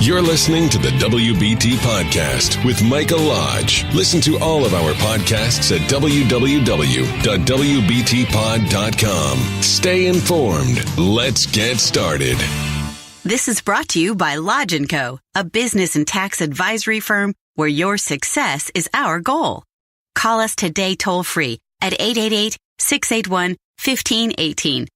You're listening to the WBT Podcast with Michael Lodge. Listen to all of our podcasts at www.wbtpod.com. Stay informed. Let's get started. This is brought to you by Lodge & Co., a business and tax advisory firm where your success is our goal. Call us today toll-free at 888-681-1518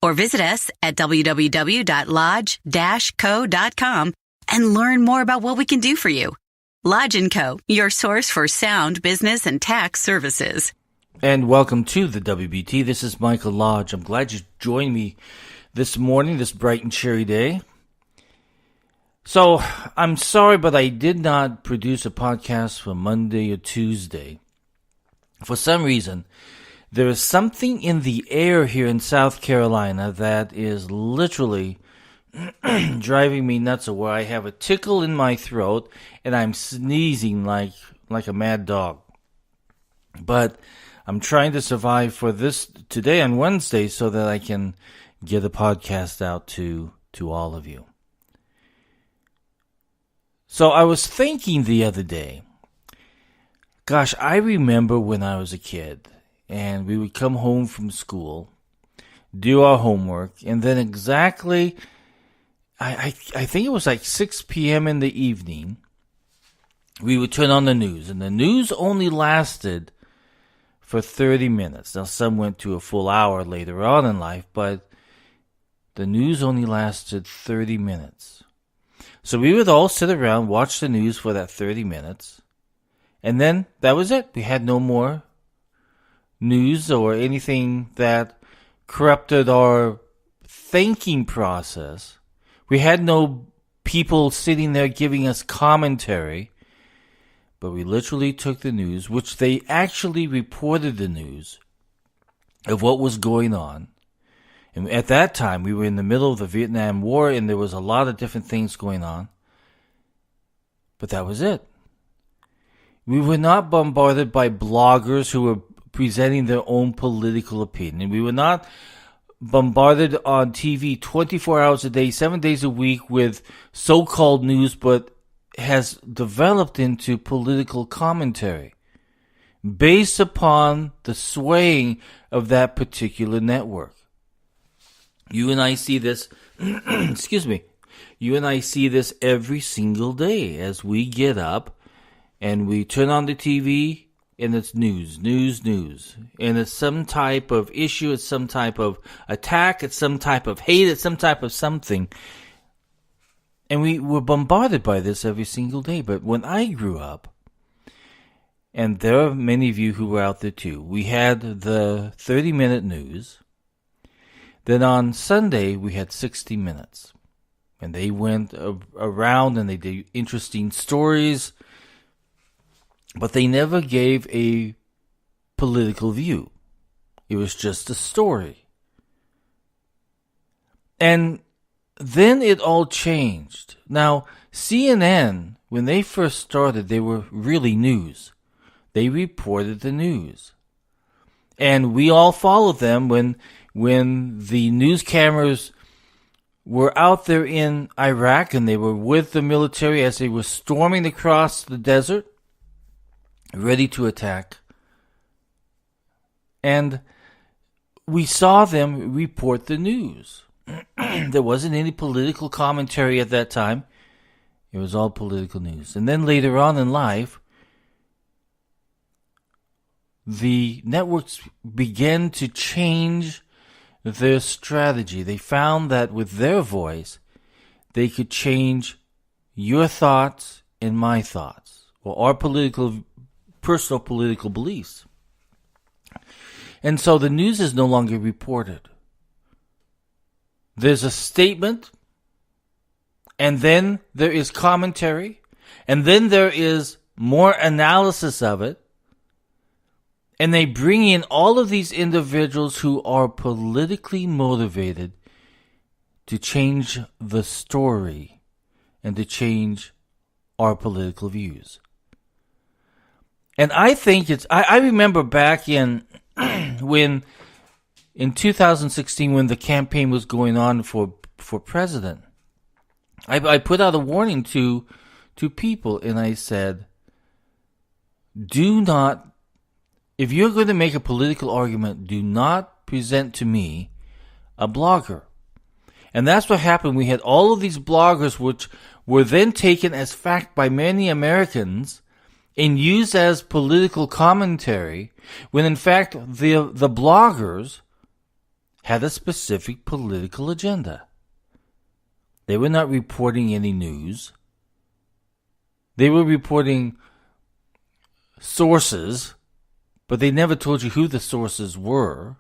or visit us at www.lodge-co.com and learn more about what we can do for you. Lodge & Co., your source for sound business and tax services. And welcome to the WBT. This is Michael Lodge. I'm glad you joined me this morning, this bright and cheery day. So, I'm sorry, but I did not produce a podcast for Monday or Tuesday. For some reason, there is something in the air here in South Carolina that is literally driving me nuts, where I have a tickle in my throat and I'm sneezing like a mad dog. But I'm trying to survive for this today on Wednesday so that I can get a podcast out to all of you. So I was thinking the other day, gosh, I remember when I was a kid and we would come home from school, do our homework, and then exactly I think it was like 6 p.m. in the evening, we would turn on the news, and the news only lasted for 30 minutes. Now, some went to a full hour later on in life, but the news only lasted 30 minutes. So we would all sit around, watch the news for that 30 minutes, and then that was it. We had no more news or anything that corrupted our thinking process. We had no people sitting there giving us commentary, but we literally took the news, which they actually reported the news of what was going on. And at that time, we were in the middle of the Vietnam War, and there was a lot of different things going on. But that was it. We were not bombarded by bloggers who were presenting their own political opinion. We were not bombarded on TV 24 hours a day, 7 days a week with so-called news, but has developed into political commentary based upon the swaying of that particular network. You and I see this, you and I see this every single day as we get up and we turn on the TV and it's news. And it's some type of issue, it's some type of attack, it's some type of hate, it's some type of something. And we were bombarded by this every single day. But when I grew up, and there are many of you who were out there too, we had the 30-minute news. Then on Sunday, we had 60 Minutes. And they went around and they did interesting stories, but they never gave a political view. It was just a story. And then it all changed. Now, CNN, when they first started, they were really news. They reported the news. And we all followed them when the news cameras were out there in Iraq and they were with the military as they were storming across the desert, ready to attack. And we saw them report the news. There wasn't any political commentary at that time. It was all political news. And then later on in life, the networks began to change their strategy. They found that with their voice, they could change your thoughts and my thoughts, or our personal political beliefs. And so the news is no longer reported. There's a statement, and then there is commentary, and then there is more analysis of it, and they bring in all of these individuals who are politically motivated to change the story and to change our political views. And I think I remember back in 2016 when the campaign was going on for president, I put out a warning to people, and I said, do not, if you're going to make a political argument, do not present to me a blogger. And that's what happened. We had all of these bloggers which were then taken as fact by many Americans and used as political commentary, when in fact the bloggers had a specific political agenda. They were not reporting any news. They were reporting sources, but they never told you who the sources were.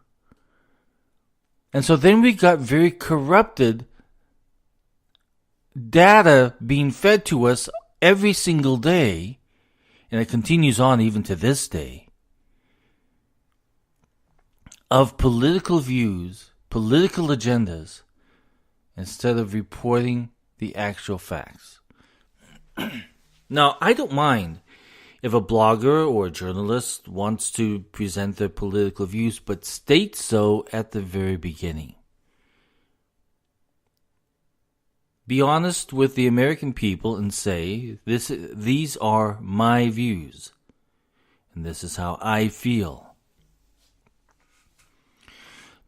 And so then we got very corrupted data being fed to us every single day, and it continues on even to this day, of political views, political agendas, instead of reporting the actual facts. Now, I don't mind if a blogger or a journalist wants to present their political views, but state so at the very beginning. Be honest with the American people and say, these are my views, and this is how I feel.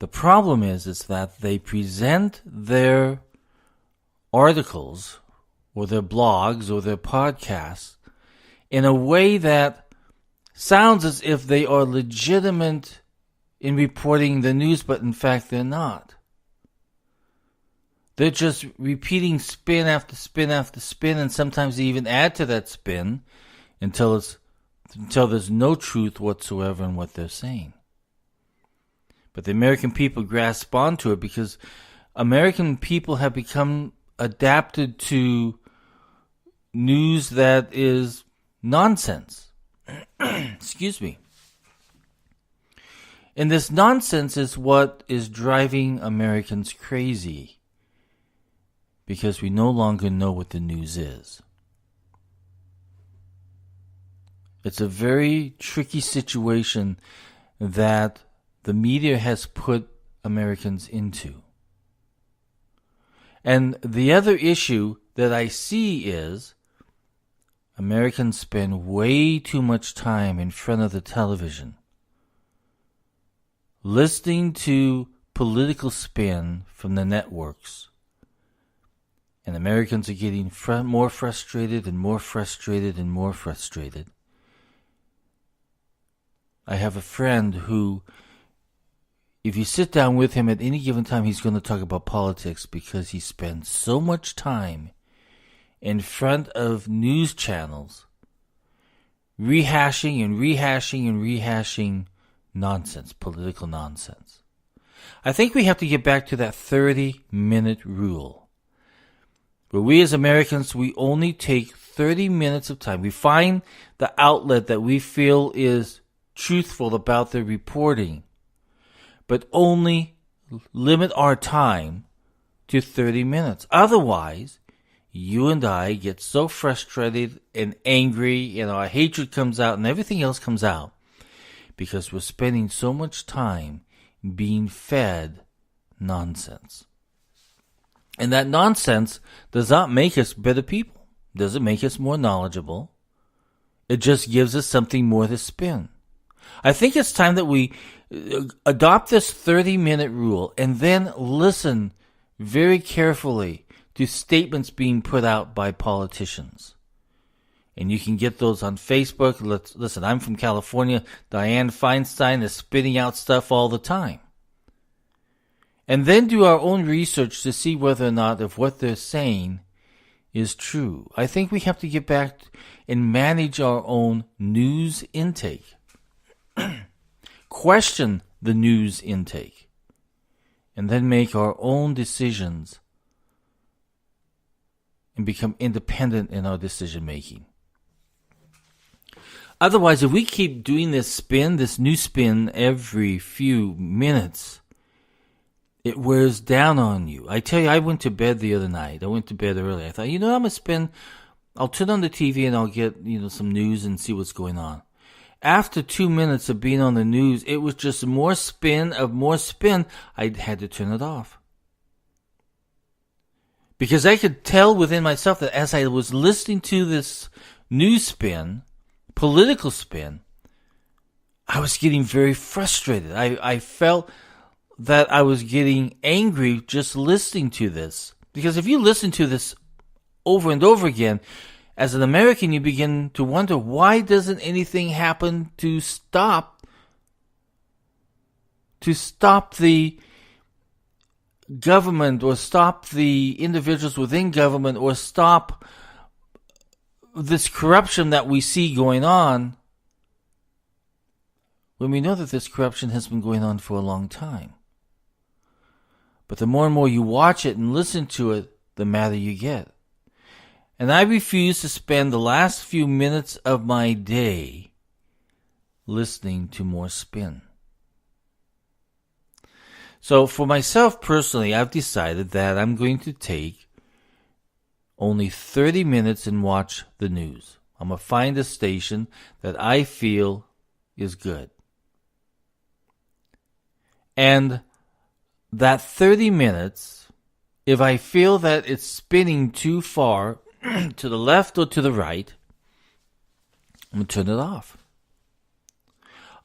The problem is that they present their articles or their blogs or their podcasts in a way that sounds as if they are legitimate in reporting the news, but in fact they're not. They're just repeating spin after spin after spin, and sometimes they even add to that spin until there's no truth whatsoever in what they're saying. But the American people grasp onto it because American people have become adapted to news that is nonsense. Excuse me. And this nonsense is what is driving Americans crazy, because we no longer know what the news is. It's a very tricky situation that the media has put Americans into. And the other issue that I see is Americans spend way too much time in front of the television listening to political spin from the networks. And Americans are getting more frustrated and more frustrated and more frustrated. I have a friend who, if you sit down with him at any given time, he's going to talk about politics because he spends so much time in front of news channels rehashing and rehashing and rehashing nonsense, political nonsense. I think we have to get back to that 30-minute rule, where we as Americans, we only take 30 minutes of time. We find the outlet that we feel is truthful about their reporting, but only limit our time to 30 minutes. Otherwise, you and I get so frustrated and angry, and our hatred comes out and everything else comes out because we're spending so much time being fed nonsense. And that nonsense does not make us better people. Doesn't make us more knowledgeable. It just gives us something more to spin. I think it's time that we adopt this 30-minute rule and then listen very carefully to statements being put out by politicians. And you can get those on Facebook. Listen, I'm from California. Dianne Feinstein is spitting out stuff all the time. And then do our own research to see whether or not if what they're saying is true. I think we have to get back and manage our own news intake. Question the news intake. And then make our own decisions and become independent in our decision making. Otherwise, if we keep doing this new spin every few minutes, it wears down on you. I tell you, I went to bed the other night. I went to bed early. I thought, I'm going to spin. I'll turn on the TV and I'll get, some news and see what's going on. After 2 minutes of being on the news, it was just more spin. I had to turn it off. Because I could tell within myself that as I was listening to this news spin, political spin, I was getting very frustrated. I felt that I was getting angry just listening to this. Because if you listen to this over and over again, as an American, you begin to wonder, why doesn't anything happen to stop the government, or stop the individuals within government, or stop this corruption that we see going on, when we know that this corruption has been going on for a long time. But the more and more you watch it and listen to it, the madder you get. And I refuse to spend the last few minutes of my day listening to more spin. So for myself personally, I've decided that I'm going to take only 30 minutes and watch the news. I'm going to find a station that I feel is good. And that 30 minutes, if I feel that it's spinning too far to the left or to the right, I'm going to turn it off.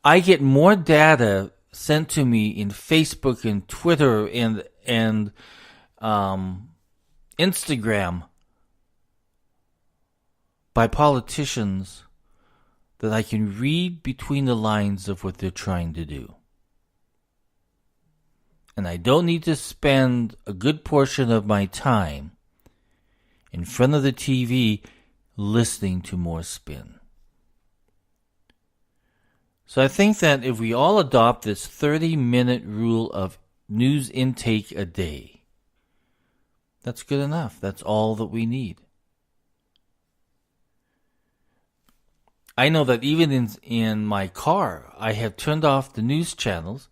I get more data sent to me in Facebook and Twitter and Instagram by politicians that I can read between the lines of what they're trying to do. And I don't need to spend a good portion of my time in front of the TV listening to more spin. So I think that if we all adopt this 30-minute rule of news intake a day, that's good enough. That's all that we need. I know that even in my car, I have turned off the news channels,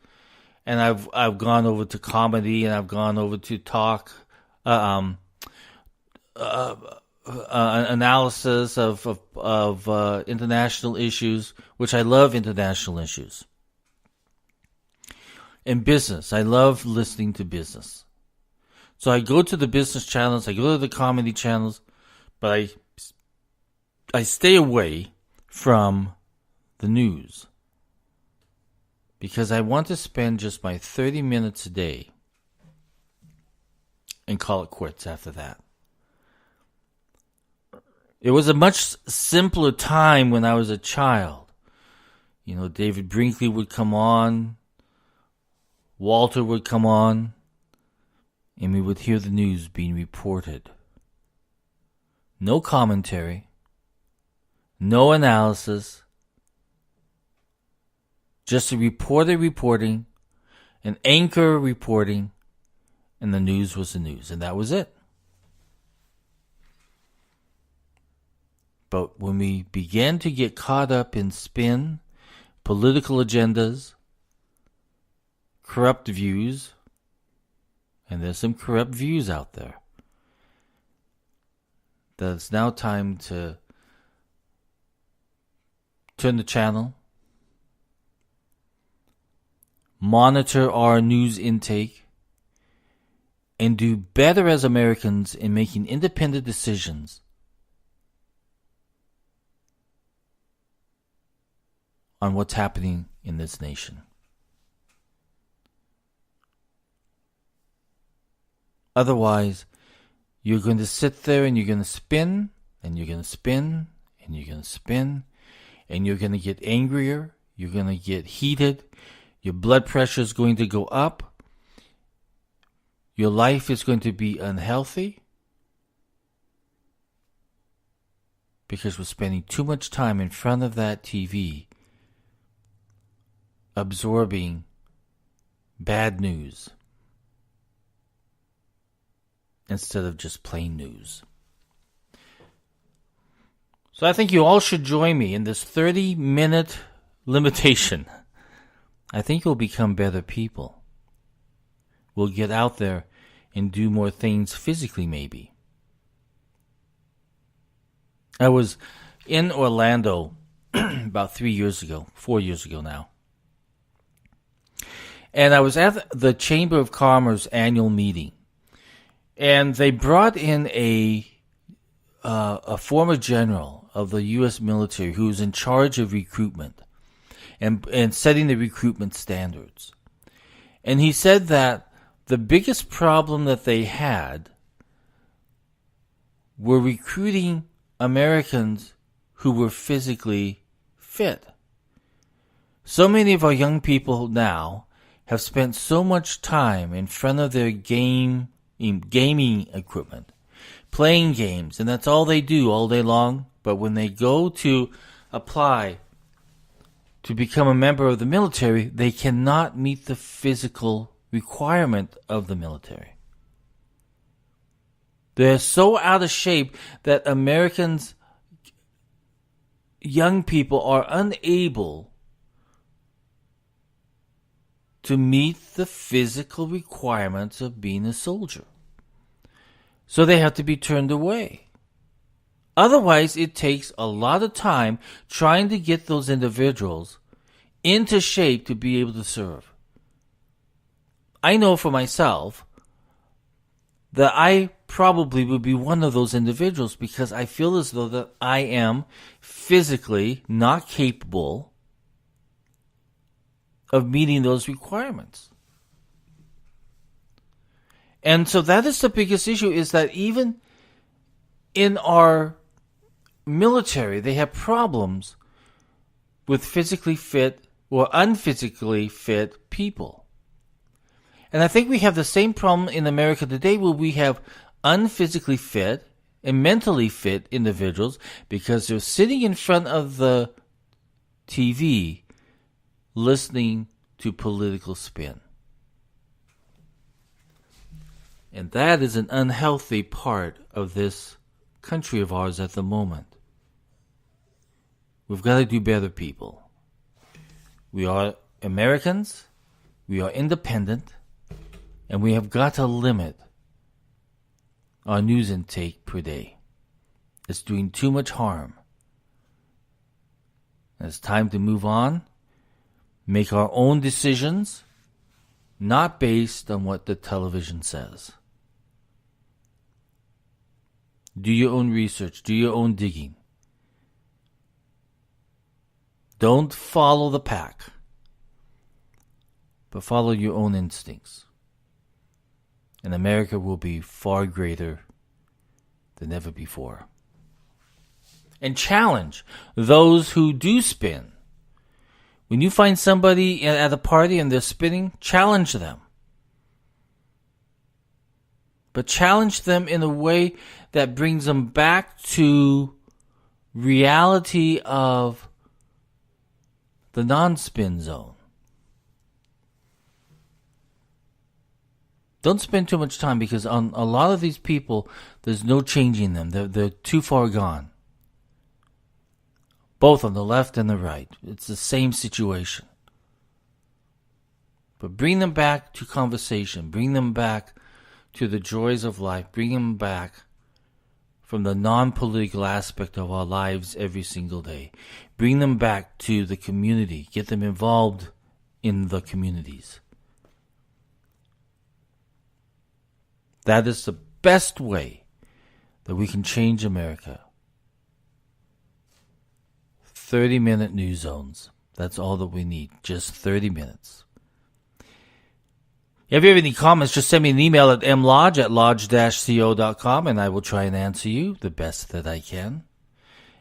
and I've gone over to comedy, and I've gone over to talk, analysis of international issues, which I love international issues. And business, I love listening to business. So I go to the business channels, I go to the comedy channels, but I stay away from the news, because I want to spend just my 30 minutes a day and call it quits after that. It was a much simpler time when I was a child. You know, David Brinkley would come on, Walter would come on, and we would hear the news being reported. No commentary, no analysis, just a reporter reporting, an anchor reporting, and the news was the news, and that was it. But when we began to get caught up in spin, political agendas, corrupt views, and there's some corrupt views out there, that it's now time to turn the channel, monitor our news intake, and do better as Americans in making independent decisions on what's happening in this nation. Otherwise, you're going to sit there and you're going to spin, and you're going to spin, and you're going to spin, and you're going to get angrier, you're going to get heated, your blood pressure is going to go up, your life is going to be unhealthy, because we're spending too much time in front of that TV absorbing bad news instead of just plain news. So I think you all should join me in this 30-minute limitation. I think you'll become better people. We'll get out there and do more things physically, maybe. I was in Orlando about 4 years ago now. And I was at the Chamber of Commerce annual meeting. And they brought in a former general of the U.S. military who was in charge of recruitment and setting the recruitment standards. And he said that the biggest problem that they had were recruiting Americans who were physically fit. So many of our young people now have spent so much time in front of their gaming equipment, playing games, and that's all they do all day long. But when they go to apply to become a member of the military, they cannot meet the physical requirement of the military. They're so out of shape that Americans, young people, are unable to meet the physical requirements of being a soldier. So they have to be turned away. Otherwise, it takes a lot of time trying to get those individuals into shape to be able to serve. I know for myself that I probably would be one of those individuals because I feel as though that I am physically not capable of meeting those requirements. And so that is the biggest issue, is that even in our military, they have problems with physically fit or unphysically fit people. And I think we have the same problem in America today, where we have unphysically fit and mentally fit individuals because they're sitting in front of the TV listening to political spin. And that is an unhealthy part of this country of ours at the moment. We've got to do better, people. We are Americans, we are independent, and we have got to limit our news intake per day. It's doing too much harm. It's time to move on, make our own decisions, not based on what the television says. Do your own research, do your own digging. Don't follow the pack, but follow your own instincts. And America will be far greater than ever before. And challenge those who do spin. When you find somebody at a party and they're spinning, challenge them. But challenge them in a way that brings them back to reality of the non-spin zone. Don't spend too much time, because on a lot of these people, there's no changing them. They're too far gone. Both on the left and the right. It's the same situation. But bring them back to conversation. Bring them back to the joys of life. Bring them back from the non-political aspect of our lives every single day. Bring them back to the community. Get them involved in the communities. That is the best way that we can change America. 30-minute news zones. That's all that we need. Just 30 minutes. If you have any comments, just send me an email at mlodge@lodge-co.com, and I will try and answer you the best that I can.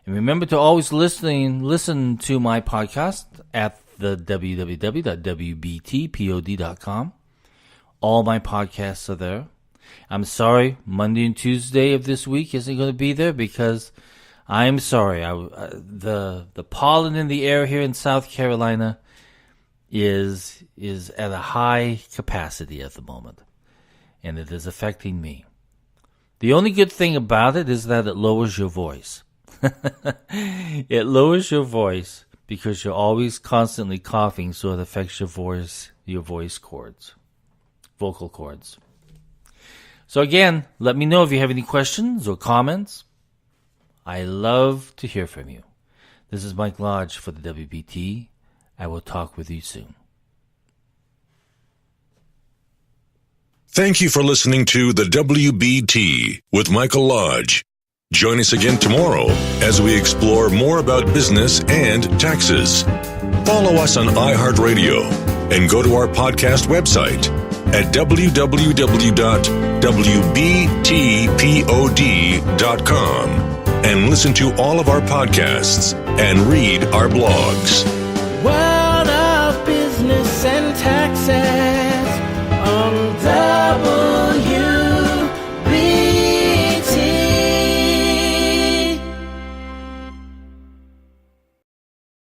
And remember to always listen to my podcast at the www.wbtpod.com. All my podcasts are there. I'm sorry, Monday and Tuesday of this week isn't going to be there because I'm sorry. The pollen in the air here in South Carolina is at a high capacity at the moment, and it is affecting me. The only good thing about it is that it lowers your voice. It lowers your voice because you're always constantly coughing, so it affects your voice cords, vocal cords. So again, let me know if you have any questions or comments. I love to hear from you. This is Mike Lodge for the WBT. I will talk with you soon. Thank you for listening to the WBT with Michael Lodge. Join us again tomorrow as we explore more about business and taxes. Follow us on iHeartRadio and go to our podcast website at www.wbtpod.com and listen to all of our podcasts and read our blogs. World of Business and Taxes on